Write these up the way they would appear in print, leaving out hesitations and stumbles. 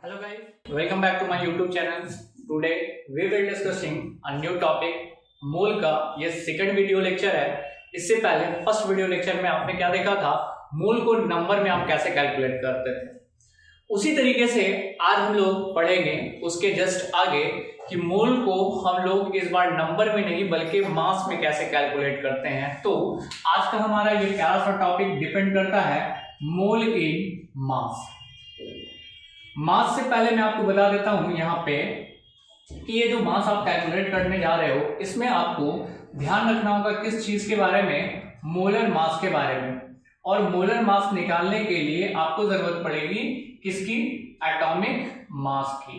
Hello guys, welcome back to my YouTube channel. Today we will discussing a new topic. मोल का ये second video lecture है। इससे पहले first video lecture में आपने क्या देखा था, मोल को नंबर में आप कैसे कैलकुलेट करते थे। उसी तरीके से आज हम लोग पढ़ेंगे उसके जस्ट आगे कि मोल को हम लोग इस बार नंबर में नहीं बल्कि मास में कैसे कैलकुलेट करते हैं। तो आज का हमारा ये प्यारा सा टॉपिक डिपेंड करता है मोल इन मास। मास से पहले मैं आपको बता देता हूं यहाँ पे कि ये जो मास आप कैलकुलेट करने जा रहे हो इसमें आपको ध्यान रखना होगा किस चीज के बारे में, मोलर मास के बारे में। और मोलर मास निकालने के लिए आपको जरूरत पड़ेगी किसकी, एटॉमिक मास की।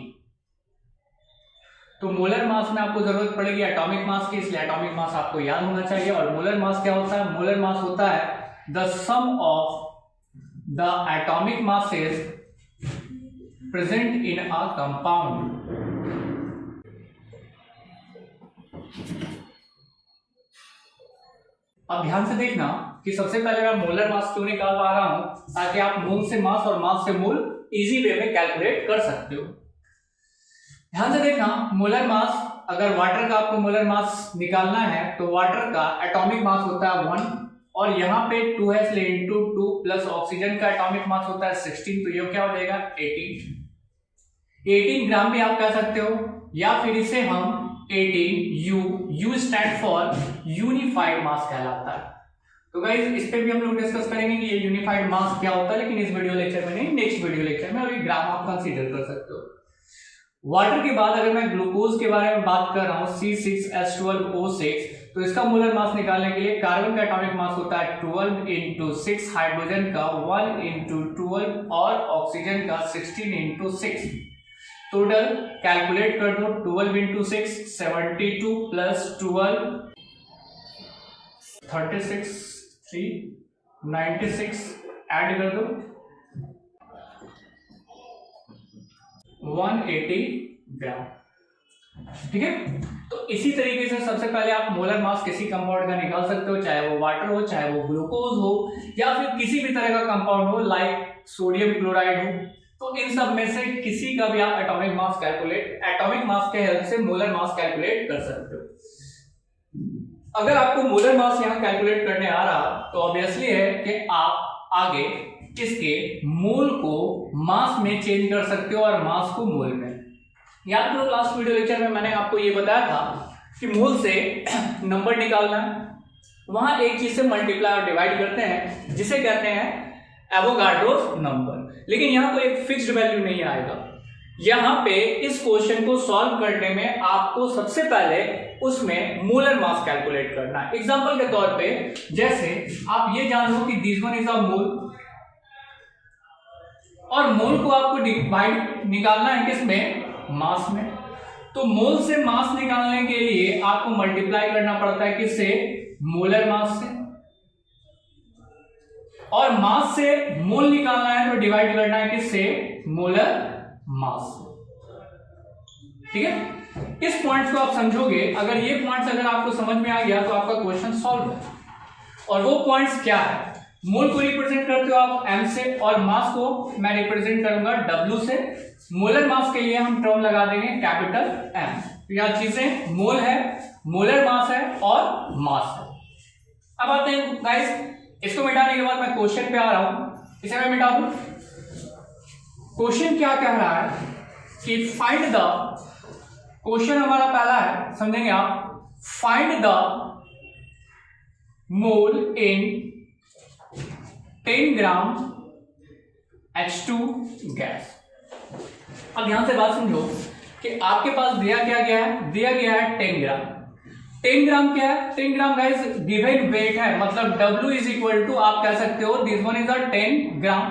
तो मोलर मास में आपको जरूरत पड़ेगी एटॉमिक मास की, इसलिए एटॉमिक मास आपको याद होना चाहिए। और मोलर मास क्या होता है, मोलर मास होता है the sum of the atomic masses present in a compound। अब ध्यान से देखना कि सबसे पहले मैं मोलर मास क्यों निकाल पा रहा हूं, ताकि आप मोल से मास और मास से मोल इजी वे में कैलकुलेट कर सकते हो। ध्यान से देखना, मोलर मास, अगर वाटर का आपको मोलर मास निकालना है तो वाटर का एटॉमिक मास होता है 1 और यहाँ पे 2 है इसलिए इंटू 2 प्लस ऑक्सीजन का एटॉमिक मास होता है 16, तो ये क्या हो जाएगा 18 ग्राम भी आप कह सकते हो, या फिर इसे हम 18 U स्टैंड फॉर यूनिफाइड मास कहलाता है। तो गाइस इस पे भी हम लोग डिस्कस करेंगे कि ये यूनिफाइड मास क्या होता है, लेकिन इस वीडियो लेक्चर में नहीं, नेक्स्ट वीडियो लेक्चर में। अभी ग्राम आप कंसीडर कर सकते हो। वाटर के बाद अगर मैं ग्लूकोज के बारे में बात कर रहा हूँ C6H12O6, तो इसका मोलर मास निकालने के लिए कार्बन का एटॉमिक मास होता है 12 इंटू 6, हाइड्रोजन का 1 इंटू 12 और ऑक्सीजन का 16 इंटू 6। टोटल कैलकुलेट कर दो, 12 इंटू 6 72 प्लस 12 36 3 96 ऐड कर दो 180 ग्राम। ठीक है, तो इसी तरीके से सबसे पहले आप मोलर मास किसी कंपाउंड का निकाल सकते हो, चाहे वो वाटर हो, चाहे वो ग्लूकोज हो, या फिर किसी भी तरह का कंपाउंड हो लाइक सोडियम क्लोराइड हो। तो इन सब में से किसी का भी आप एटॉमिक मास के हेल्प से मोलर मास कैलकुलेट कर सकते हो। अगर आपको मोलर मास यहां कैलकुलेट करने आ रहा तो ऑब्वियसली है कि आप आगे इसके मोल को मास में चेंज कर सकते हो और मास को मोल में। याद करो लास्ट वीडियो लेक्चर में मैंने आपको ये बताया था कि मोल से नंबर निकालना है, वहां एक चीज से मल्टीप्लाई और डिवाइड करते हैं जिसे कहते हैं एवोगाड्रोस नंबर। लेकिन यहाँ कोई एक फिक्स्ड वैल्यू नहीं आएगा। यहाँ पे इस क्वेश्चन को सॉल्व करने में आपको सबसे पहले उसमें मोलर मास कैलकुलेट करना है। एग्जांपल के तौर पे जैसे आप ये जान लो कि दिस वन इज अ मोल, और मोल को आपको डिवाइड निकालना है किसमें, मास में। तो मोल से मास निकालने के लिए आपको मल्टीप्लाई करना पड़ता है किससे, मोलर मास से। और मास से मोल निकालना है तो डिवाइड करना है किससे, मोलर मास से। ठीक है, इस पॉइंट्स को आप समझोगे। अगर ये पॉइंट्स अगर आपको समझ में आ गया तो आपका क्वेश्चन सॉल्व है। और वो पॉइंट्स क्या है, मोल को रिप्रेजेंट करते हो आप m से और मास को मैं रिप्रेजेंट करूंगा w से। मोलर मास के लिए हम टर्म लगा देंगे कैपिटल M। तो यहां चीजें मोल है, मोलर मास है और मास है। अब आते हैं गाइस, इसको मिटाने के बाद मैं क्वेश्चन पे आ रहा हूं। इसे मैं मिटा दूं। क्वेश्चन क्या कह रहा है कि फाइंड द, क्वेश्चन हमारा पहला है, समझेंगे आप, find the mole in 10 gram H2 gas. अब ध्यान से बात समझो कि आपके पास दिया क्या गया है, दिया गया है 10 ग्राम। 10 ग्राम क्या है, 10 ग्राम गाइस गिवन वेट है, मतलब W इज इक्वल टू आप कह सकते हो this one is a 10 gram.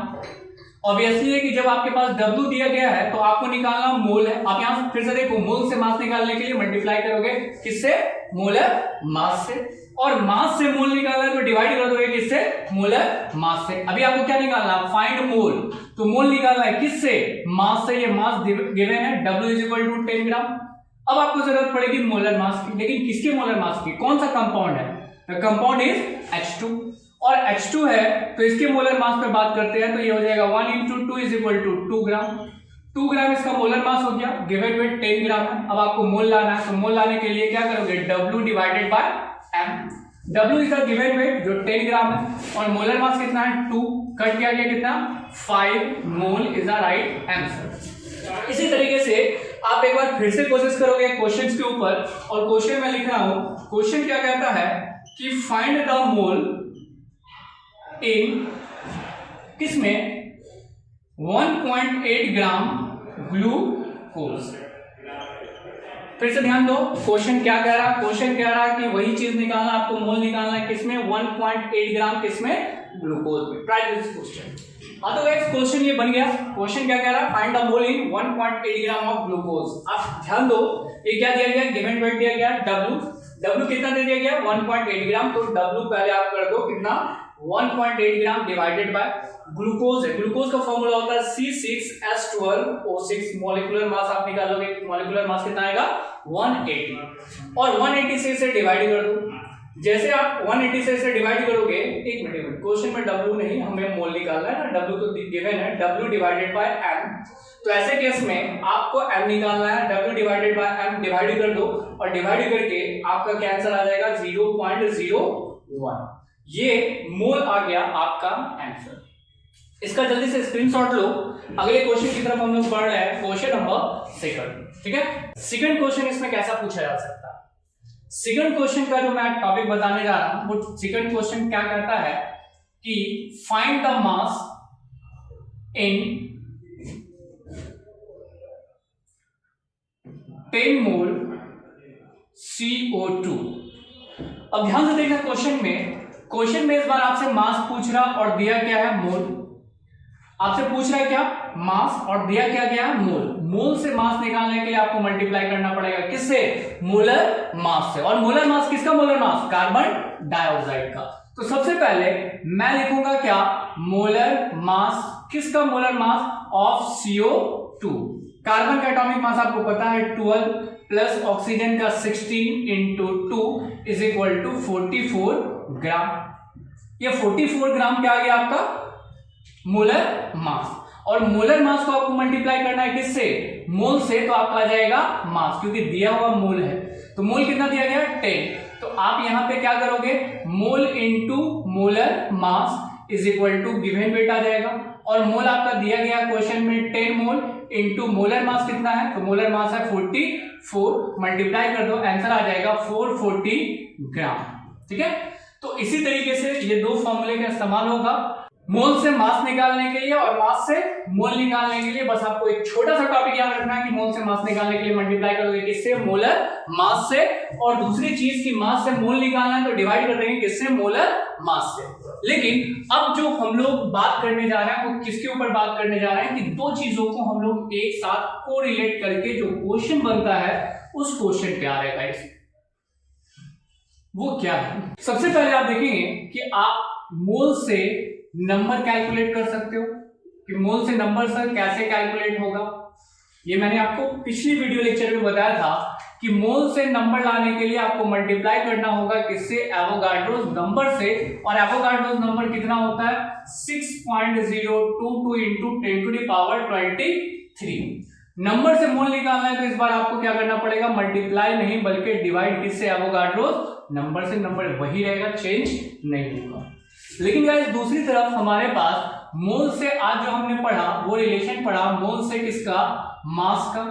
Obviously है कि जब आपके पास W दिया गया है तो आपको निकालना मोल है। आप यहां फिर से देखो, मोल से मास निकालने के लिए मल्टीप्लाई करोगे किससे, मोलर मास से। और मास से मोल निकालना है तो डिवाइड कर दोगे किससे, मोलर मास से। अभी आपको क्या निकालना, फाइंड मोल, तो मोल निकालना है किससे, मास से। ये मास गिवन है W इज इक्वल टू 10 ग्राम। अब आपको जरूरत पड़ेगी मोलर मास की, लेकिन किसके मोलर मास की, कौन सा कंपाउंड है, द कंपाउंड इज H2 और H2 है तो इसके मोलर मास पे बात करते हैं तो ये हो जाएगा 1 इंटू 2 इज इक्वल टू 2 ग्राम। 2 ग्राम इसका मोलर मास हो गया, गिवन वेट 10 ग्राम है। अब आपको मोल लाना है, तो मोल लाने के लिए क्या करोगे, W divided by M। W is the given weight जो 10 ग्राम है और मोलर मास कितना है 2, कट किया गया कितना 5 mole is the right answer. इसी तरीके से आप एक बार फिर से कोशिश करोगे क्वेश्चंस के ऊपर, और क्वेश्चन में लिख रहा हूं, क्वेश्चन क्या कहता है कि फाइंड द मोल इन किसमें 1.8 ग्राम ग्लूकोज। फिर से ध्यान दो, क्वेश्चन क्या कह रहा है, क्वेश्चन कह रहा है कि वही चीज निकालना, आपको मोल निकालना है किसमें 1.8 ग्राम किसमें ग्लूकोज में। Try this question. हाँ तो गाइस क्वेश्चन ये बन गया। क्वेश्चन क्या कह रहा है, find the mole in 1.8 gram of glucose. आप ध्यान दो, ये क्या दिया गया, गिवन वेट दिया गया W कितना दे दिया गया 1.8 ग्राम, तो W पहले आप कर दो कितना 1.8 ग्राम डिवाइडेड बाय ग्लूकोज है, ग्लूकोज का फॉर्मूला होता है C6H12O6, मॉलिक्यूलर मास आप निकालोगे, मॉलिक्यूलर मास कितना आएगा 180, और 180 से इसे डिवाइड कर दो। जैसे आप 180 से इसे डिवाइड करोगे, एक मिनट, क्वेश्चन में W नहीं, हमें मोल निकालना है ना, W तो गिवन है, W डिवाइडेड बाय M। तो ऐसे केस में आपको M निकालना है, W divided by M divide कर दो, और डिवाइड करके आपका क्या आंसर आ जाएगा 0.01। ये मोल आ गया आपका आंसर। इसका जल्दी से स्क्रीनशॉट लो। अगले क्वेश्चन की तरफ हम लोग बढ़ रहे हैं, क्वेश्चन नंबर 2, ठीक है। सेकंड क्वेश्चन इसमें कैसा पूछा जा सकता है, सेकंड क्वेश्चन का जो मैं टॉपिक बताने जा रहा हूं, वो सेकंड क्वेश्चन क्या कहता है कि find the mass in 10 mole CO2। अब ध्यान से देखना, क्वेश्चन में इस बार आपसे मास पूछ रहा और दिया क्या है मोल। आपसे पूछ रहा है क्या मास और दिया क्या गया है मोल। मोल से मास निकालने के लिए आपको मल्टीप्लाई करना पड़ेगा किससे, मोलर मास से। और मोलर मास किसका, मोलर मास कार्बन डाइऑक्साइड का। तो सबसे पहले मैं लिखूंगा क्या, मोलर मास, किसका molar mass of CO2। Carbon का एटॉमिक मास आपको पता है 12 प्लस ऑक्सीजन का 16 इंटू 2 इज इक्वल टू 44 ग्राम। ये 44 ग्राम क्या आ गया आपका मोलर मास। और मोलर मास को आपको मल्टीप्लाई करना है किससे, मोल से, तो आपका आ जाएगा मास, क्योंकि दिया हुआ मोल है। तो मोल कितना दिया गया 10, तो आप यहां पे क्या करोगे, mole into molar mass is equal to given weight आ जाएगा। और मोल आपका दिया गया क्वेश्चन में 10 मोल इंटू मोलर मास कितना है, तो मोलर मास है 44, मल्टीप्लाई कर दो, आंसर आ जाएगा 440 ग्राम, ठीक है। तो इसी तरीके से ये दो फॉर्मूले का इस्तेमाल होगा मोल से मास निकालने के लिए और मास से मोल निकालने के लिए। बस आपको एक छोटा सा टॉपिक याद रखना है कि मोल से मास निकालने के लिए मल्टीप्लाई करोगे किससे, मोलर मास से, और दूसरी चीज की मास से मोल निकालना है तो डिवाइड कर देंगे किससे, मोलर मास से। लेकिन अब जो हम लोग बात करने जा रहे हैं वो किसके ऊपर बात करने जा रहे हैं कि दो चीजों को हम लोग एक साथ कोरिलेट करके जो क्वेश्चन बनता है उस क्वेश्चन पे आ रहेगा इसमें। वो क्या है, सबसे पहले आप देखेंगे कि आप मोल से नंबर कैलकुलेट कर सकते हो कि मोल से नंबर सर कैसे कैलकुलेट होगा। ये मैंने आपको पिछली वीडियो लेक्चर में बताया था कि मोल से नंबर लाने के लिए आपको मल्टीप्लाई करना होगा किससे, एवोगाड्रोस नंबर से। और एवोगाड्रोस नंबर कितना होता है 6.022 into 10 to the power 23। Number से मोल निकालना है तो इस बार आपको क्या करना पड़ेगा, मल्टीप्लाई नहीं बल्कि डिवाइड किससे, एवोगाड्रोस नंबर से। नंबर वही रहेगा, चेंज नहीं होगा। लेकिन गाइस दूसरी तरफ हमारे पास मोल से आज जो हमने पढ़ा वो रिलेशन पढ़ा मोल से किसका, मास का,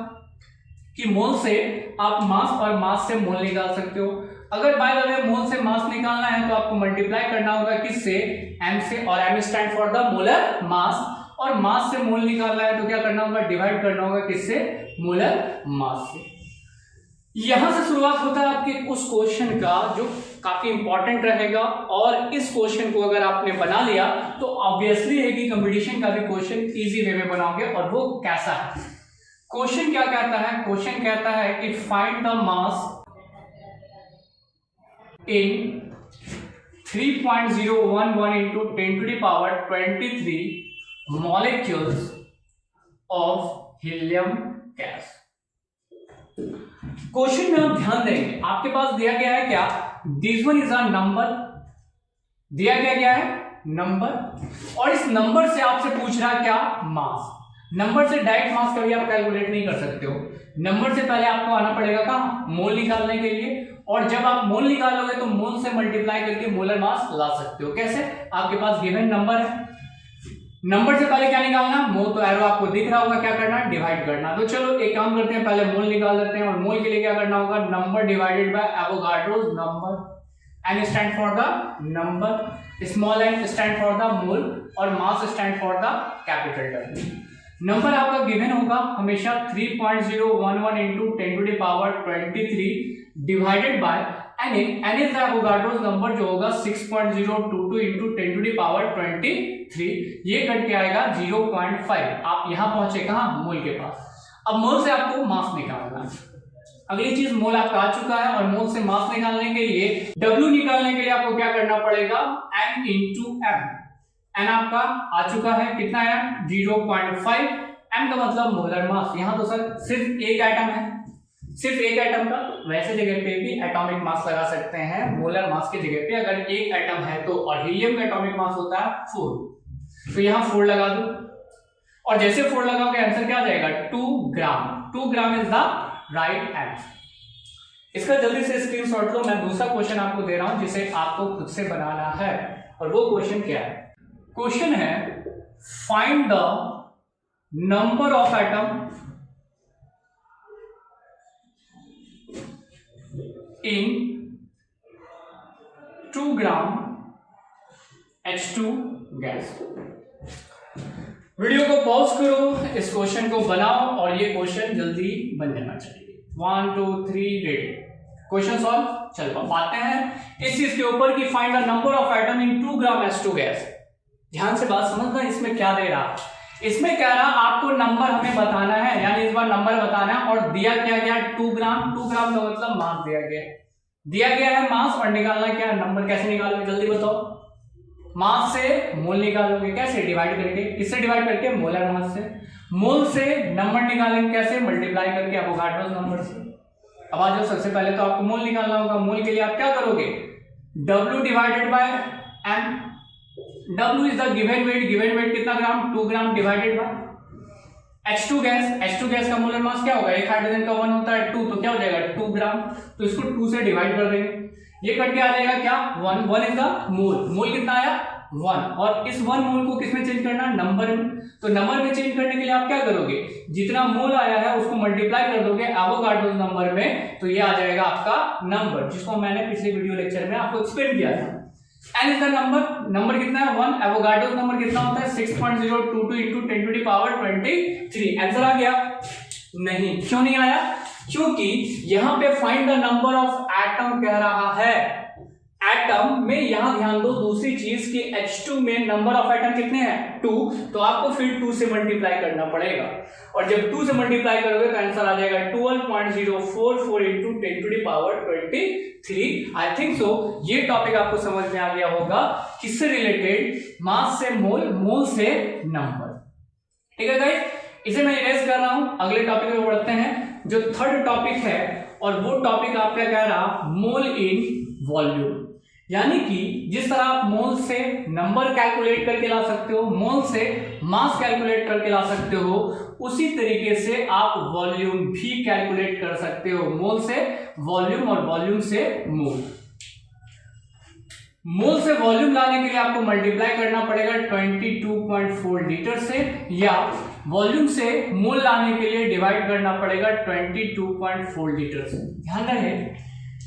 कि मोल से आप मास और मास से मोल निकाल सकते हो। अगर बाय द वे मोल से मास निकालना है तो आपको मल्टीप्लाई करना होगा किससे, m से, और m stand for the molar mass. और मास से मोल निकालना है तो क्या करना होगा, डिवाइड करना होगा किससे, मोलर मास से। यहां से शुरुआत होता है आपके उस क्वेश्चन का जो काफी इंपॉर्टेंट रहेगा। और इस क्वेश्चन को अगर आपने बना लिया तो ऑब्वियसली है कि कंपटीशन का भी क्वेश्चन इजी वे में बनाओगे। और वो कैसा है, क्वेश्चन क्या कहता है, क्वेश्चन कहता है कि find the mass in 3.011 into 10 to the power 23 molecules of helium gas। Question में आप ध्यान देंगे, आपके पास दिया गया है क्या, this one is a number, दिया क्या गया है नंबर, और इस नंबर से आपसे पूछ रहा है क्या, मास। नंबर से डायरेक्ट मास कभी आप कैलकुलेट नहीं कर सकते हो, नंबर से पहले आपको आना पड़ेगा कहाँ, मोल निकालने के लिए, और जब आप मोल निकालोगे तो मोल से मल्टीप्लाई करके मोलर मास ला सकते हो। कैसे, आपके पास गिवन नंबर है, नंबर से पहले क्या निकालना, मोल, तो एरो आपको दिख रहा होगा, क्या करना, डिवाइड करना। तो चलो एक काम करते हैं, पहले मोल निकाल लेते हैं, और मोल के लिए क्या करना होगा, number divided by Avogadro's number, N stand for the number, small N stand for the mole, और mass stand for the capital W. Number आपका गिवन होगा हमेशा 3.011 into 10 to the power 23 divided by N is the Avogadro's number जो होगा 6.022 into 10 to the power 23, ये cut के आएगा 0.5। आप यहां पहुंचे कहां, मोल के पास। अब मोल से आपको मास निकालना है। अगली चीज, मोल आपका आ चुका है, और मोल से मास निकालने के लिए, W निकालने के लिए आपको क्या करना पड़ेगा, N into M। एन आपका आ चुका है, कितना है, 0.5। एम का मतलब मोलर मास। यहां तो सर सिर्फ एक एटम है, सिर्फ एक एटम का, वैसे जगह पे भी एटॉमिक मास लगा सकते हैं मोलर मास की जगह पे, अगर एक एटम है तो। और हीलियम का एटॉमिक मास होता है 4, तो यहां 4 लगा दो, और जैसे 4 लगाओगे आंसर क्या आ जाएगा, 2 ग्राम। 2 gram is the right answer. इसका जल्दी से स्क्रीनशॉट लो, मैं दूसरा क्वेश्चन आपको दे रहा हूं जिसे आपको खुद से बनाना है, और वो क्वेश्चन क्या है, क्वेश्चन है find the number of atom in 2 gram H2 gas. Video को पॉज करो, इस क्वेश्चन को बनाओ, और ये क्वेश्चन जल्दी बन जाना चाहिए। 1 2 3 रेडी, क्वेश्चन सॉल्व। चल पाते हैं इस चीज के ऊपर कि find the number of atom in 2 gram H2 gas. ध्यान से बात समझना, इसमें क्या दे रहा, इसमें कह रहा आपको नंबर हमें बताना है, यानी इस बार नंबर बताना है, और दिया क्या गया, 2 ग्राम। 2 ग्राम का मतलब मास दिया गया है मास, और निकालना क्या, नंबर। कैसे निकालोगे जल्दी बताओ, मास से मोल निकालोगे, कैसे, डिवाइड करके। किससे डिवाइड करके, मोलर मास से। मोल से नंबर निकालेंगे कैसे, मल्टीप्लाई करके एवोगाड्रोस नंबर से। अब आ जाओ, सबसे पहले तो आपको मोल निकालना होगा। मोल के लिए आप क्या करोगे, W divided by M। W is the given weight कितना ग्राम, 2 ग्राम, डिवाइडेड बाय H2 गैस का मोलर मास क्या होगा, एक हाइड्रोजन का 1 होता है 2, तो क्या हो जाएगा 2 ग्राम। तो इसको 2 से डिवाइड कर देंगे, ये कट के आ जाएगा क्या, 1 इज द मोल कितना आया 1, और इस 1 मोल को किसमें चेंज करना, नंबर में। तो नंबर में चेंज करने के लिए आप क्या करोगे, जितना मोल आया है उसको मल्टीप्लाई कर दोगे एवोगाड्रोस नंबर में, तो ये आ जाएगा आपका नंबर, जिसको मैंने पिछले वीडियो लेक्चर में आपको एक्सप्लेन किया था। n इज द नंबर कितना है 1, एवोगाड्रोस नंबर कितना होता है 6.022 into 10 to the power 23। Answer आ गया, नहीं, क्यों नहीं आया, क्योंकि यहां पे find the number of atom कह रहा है। एटम में यहां ध्यान दो दूसरी चीज कि H2 में नंबर ऑफ एटम कितने हैं 2, तो आपको फिर 2 से मल्टीप्लाई करना पड़ेगा, और जब 2 से मल्टीप्लाई करोगे तो आंसर आ जाएगा 12.044 into 10 to the power 23। I think so ये टॉपिक आपको समझ में आ गया होगा, किससे रिलेटेड, मास से मोल से नंबर। ठीक है गाइस, इसे मैं इरेज कर रहा हूं, अगले टॉपिक में बढ़ते हैं जो थर्ड टॉपिक है, और वो टॉपिक आपका कह रहा मोल इन वॉल्यूम। यानी कि जिस तरह आप मोल से नंबर कैलकुलेट करके ला सकते हो, मोल से मास कैलकुलेट करके ला सकते हो, उसी तरीके से आप वॉल्यूम भी कैलकुलेट कर सकते हो। मोल से वॉल्यूम और वॉल्यूम से मोल। मोल से वॉल्यूम लाने के लिए आपको मल्टीप्लाई करना पड़ेगा 22.4 लीटर से, या वॉल्यूम से मोल लाने के लिए डिवाइड करना पड़ेगा 22.4 लीटर से। ध्यान रहे,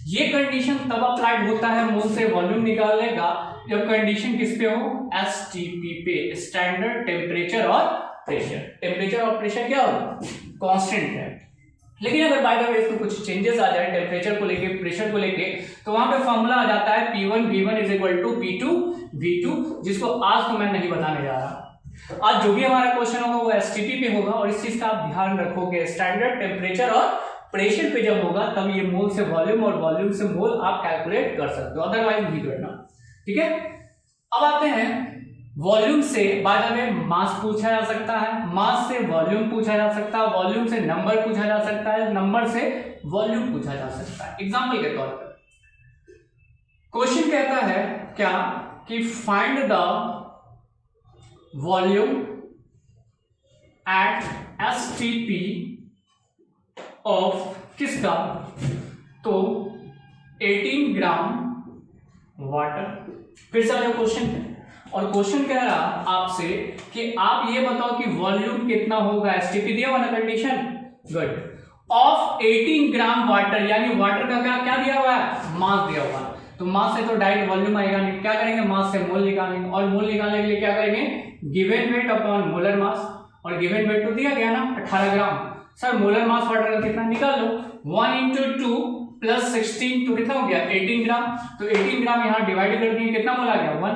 ये कंडीशन तब अप्लाइड होता है मोल से वॉल्यूम निकालने का, जब कंडीशन किस पे हो, एसटीपी पे, स्टैंडर्ड टेम्परेचर और प्रेशर। टेम्परेचर और प्रेशर क्या हो, कांस्टेंट है। लेकिन अगर बाय द वे इसमें कुछ चेंजेस आ जाए टेम्परेचर को लेके, प्रेशर को लेके, तो वहां पे फॉर्मूला आ जाता है P1 V1 is equal to P2 V2, जिसको आज तो मैं नहीं बताने जा रहा। आज जो भी हमारा क्वेश्चन होगा वो एसटीपी पे होगा, और इस चीज का आप ध्यान रखोगे, स्टैंडर्ड टेम्परेचर और प्रेशर पे जब होगा तब ये मोल से वॉल्यूम और वॉल्यूम से मोल आप कैलकुलेट कर सकते हो, अदरवाइज नहीं करना। ठीक है, अब आते हैं वॉल्यूम से बाय द वे मास पूछा जा सकता है, मास से वॉल्यूम पूछा जा सकता है, वॉल्यूम से नंबर पूछा जा सकता है, नंबर से वॉल्यूम पूछा जा सकता है। एग्जांपल के तौर पर क्वेश्चन कहता है क्या कि find the volume at STP of किसका, तो 18 ग्राम वाटर। फिर से आ जाओ क्वेश्चन पे, और क्वेश्चन कह रहा आपसे कि आप ये बताओ कि वॉल्यूम कितना होगा, एसटीपी दिया हुआ ना condition, good, of 18 gram water, यानी वाटर का क्या दिया हुआ है, मास दिया हुआ है। तो मास से तो डायरेक्ट वॉल्यूम आएगा नहीं, क्या करेंगे, मास से मोल निकालेंगे, और मोल निकालने के लिए क्या करेंगे, given weight upon molar mass, और गिवन वेट तो दिया गया ना 18 ग्राम। सर मोलर मास वाटर का कितना, निकाल लो, 1 × 2 + 16 तो कितना हो गया 18 ग्राम। तो 18 ग्राम यहाँ डिवाइड कर दिए, कितना मोल आ गया 1,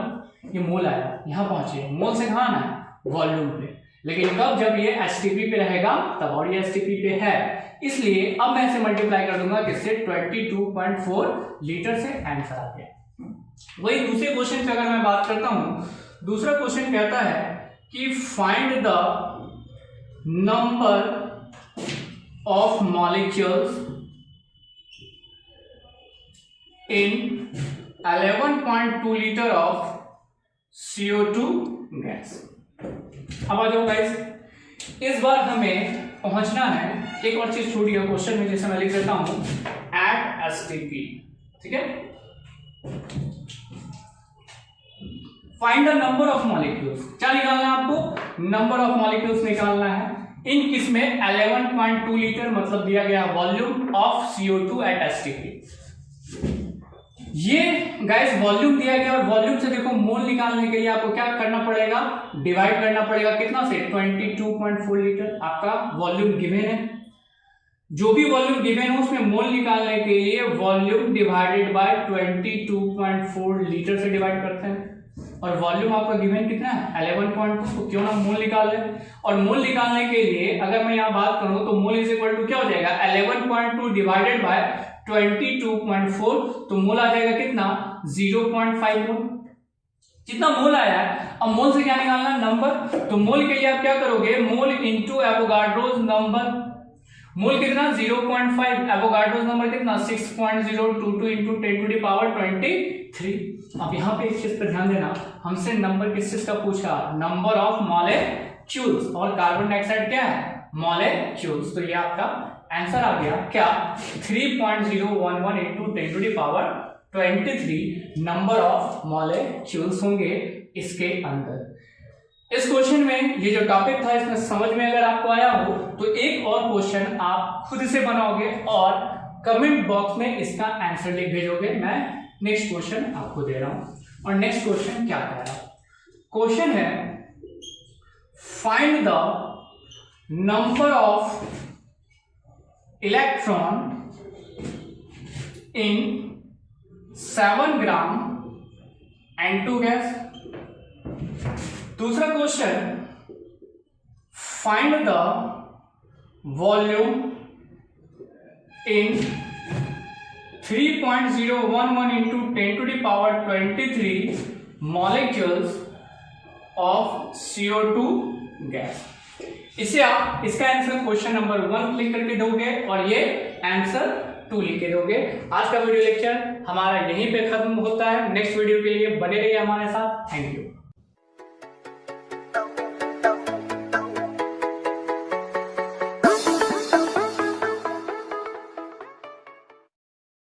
ये मोल आया, यहाँ पहुंचे। मोल से कहाँ आना है, वॉल्यूम पे, लेकिन कब, जब ये एसटीपी पे रहेगा तब, और ये एसटीपी पे है, इसलिए अब मैं इसे मल्टीप्लाई कर दूंगा किससे, 22.4 लीटर से, आंसर आ गया। वही दूसरे क्वेश्चन पे अगर मैं बात करता हूं, दूसरा क्वेश्चन कहता है कि find the number of molecules in 11.2 litre of CO2 gas. अब आ जाओ गाइस, इस बार हमें पहुंचना है, एक और चीज छूट गया क्वेश्चन में, जैसे मैं लिख देता हूं एट STP, ठीक है। Find the number of molecules, क्या निकालना है आपको, नंबर ऑफ मॉलिक्यूल्स निकालना है इन किसमें, 11.2 लीटर, मतलब दिया गया volume of CO2 at STP। ये गाइस वॉल्यूम दिया गया, और वॉल्यूम से देखो मोल निकालने के लिए आपको क्या करना पड़ेगा, डिवाइड करना पड़ेगा, कितना से, 22.4 लीटर आपका वॉल्यूम गिवन है। जो भी वॉल्यूम गिवन है उसमें मोल निकालने के लिए वॉल्यूम डिवाइडेड बाय 22.4 लीटर से डिवाइड करते हैं, और वॉल्यूम आपका गिवन कितना है 11.2, तो क्यों ना मोल निकाल ले। और मोल निकालने के लिए अगर मैं यहाँ बात करूं तो मोल इज इक्वल टू क्या हो जाएगा, 11.2 डिवाइडेड बाय 22.4, तो मोल आ जाएगा कितना, 0.5 मोल। जितना मोल आया है, अब मोल से क्या निकालना है, नंबर। तो मोल के लिए आप क्या करोगे, मोल इंटू एवोगाड्रोस नंबर। मोल कितना 0.5, एवोगाड्रोस नंबर कितना 6.022 इंटू 10⁻23। अब यहाँ पे एक चीज पर ध्यान देना, हमसे नंबर किस चीज का पूछा, नंबर ऑफ मॉलिक्यूल्स, और कार्बन डाइऑक्साइड क्या है, मॉलिक्यूल्स। तो ये आपका आंसर आ गया क्या, 3.011 इंटू 10⁻23 नंबर ऑफ मॉलिक्यूल्स होंगे इसके अंदर। इस क्वेश्चन में ये जो टॉपिक था इसमें समझ में अगर आपको आया हो तो एक और क्वेश्चन आप खुद से बनाओगे और कमेंट बॉक्स में इसका आंसर लिख भेजोगे। मैं नेक्स्ट क्वेश्चन आपको दे रहा हूं, और नेक्स्ट क्वेश्चन क्या कह रहा है, क्वेश्चन है find the number of electron in 7 gram N2 gas. दूसरा question find the volume in 3.011 into 10⁻23 molecules of CO2 gas. इसे आप इसका आंसर क्वेश्चन नंबर 1 लिख करके दोगे और ये आंसर 2 लिख के दोगे। आज का वीडियो लेक्चर हमारा यहीं पे खत्म होता है। नेक्स्ट वीडियो के लिए बने रहिए हमारे साथ। Thank you.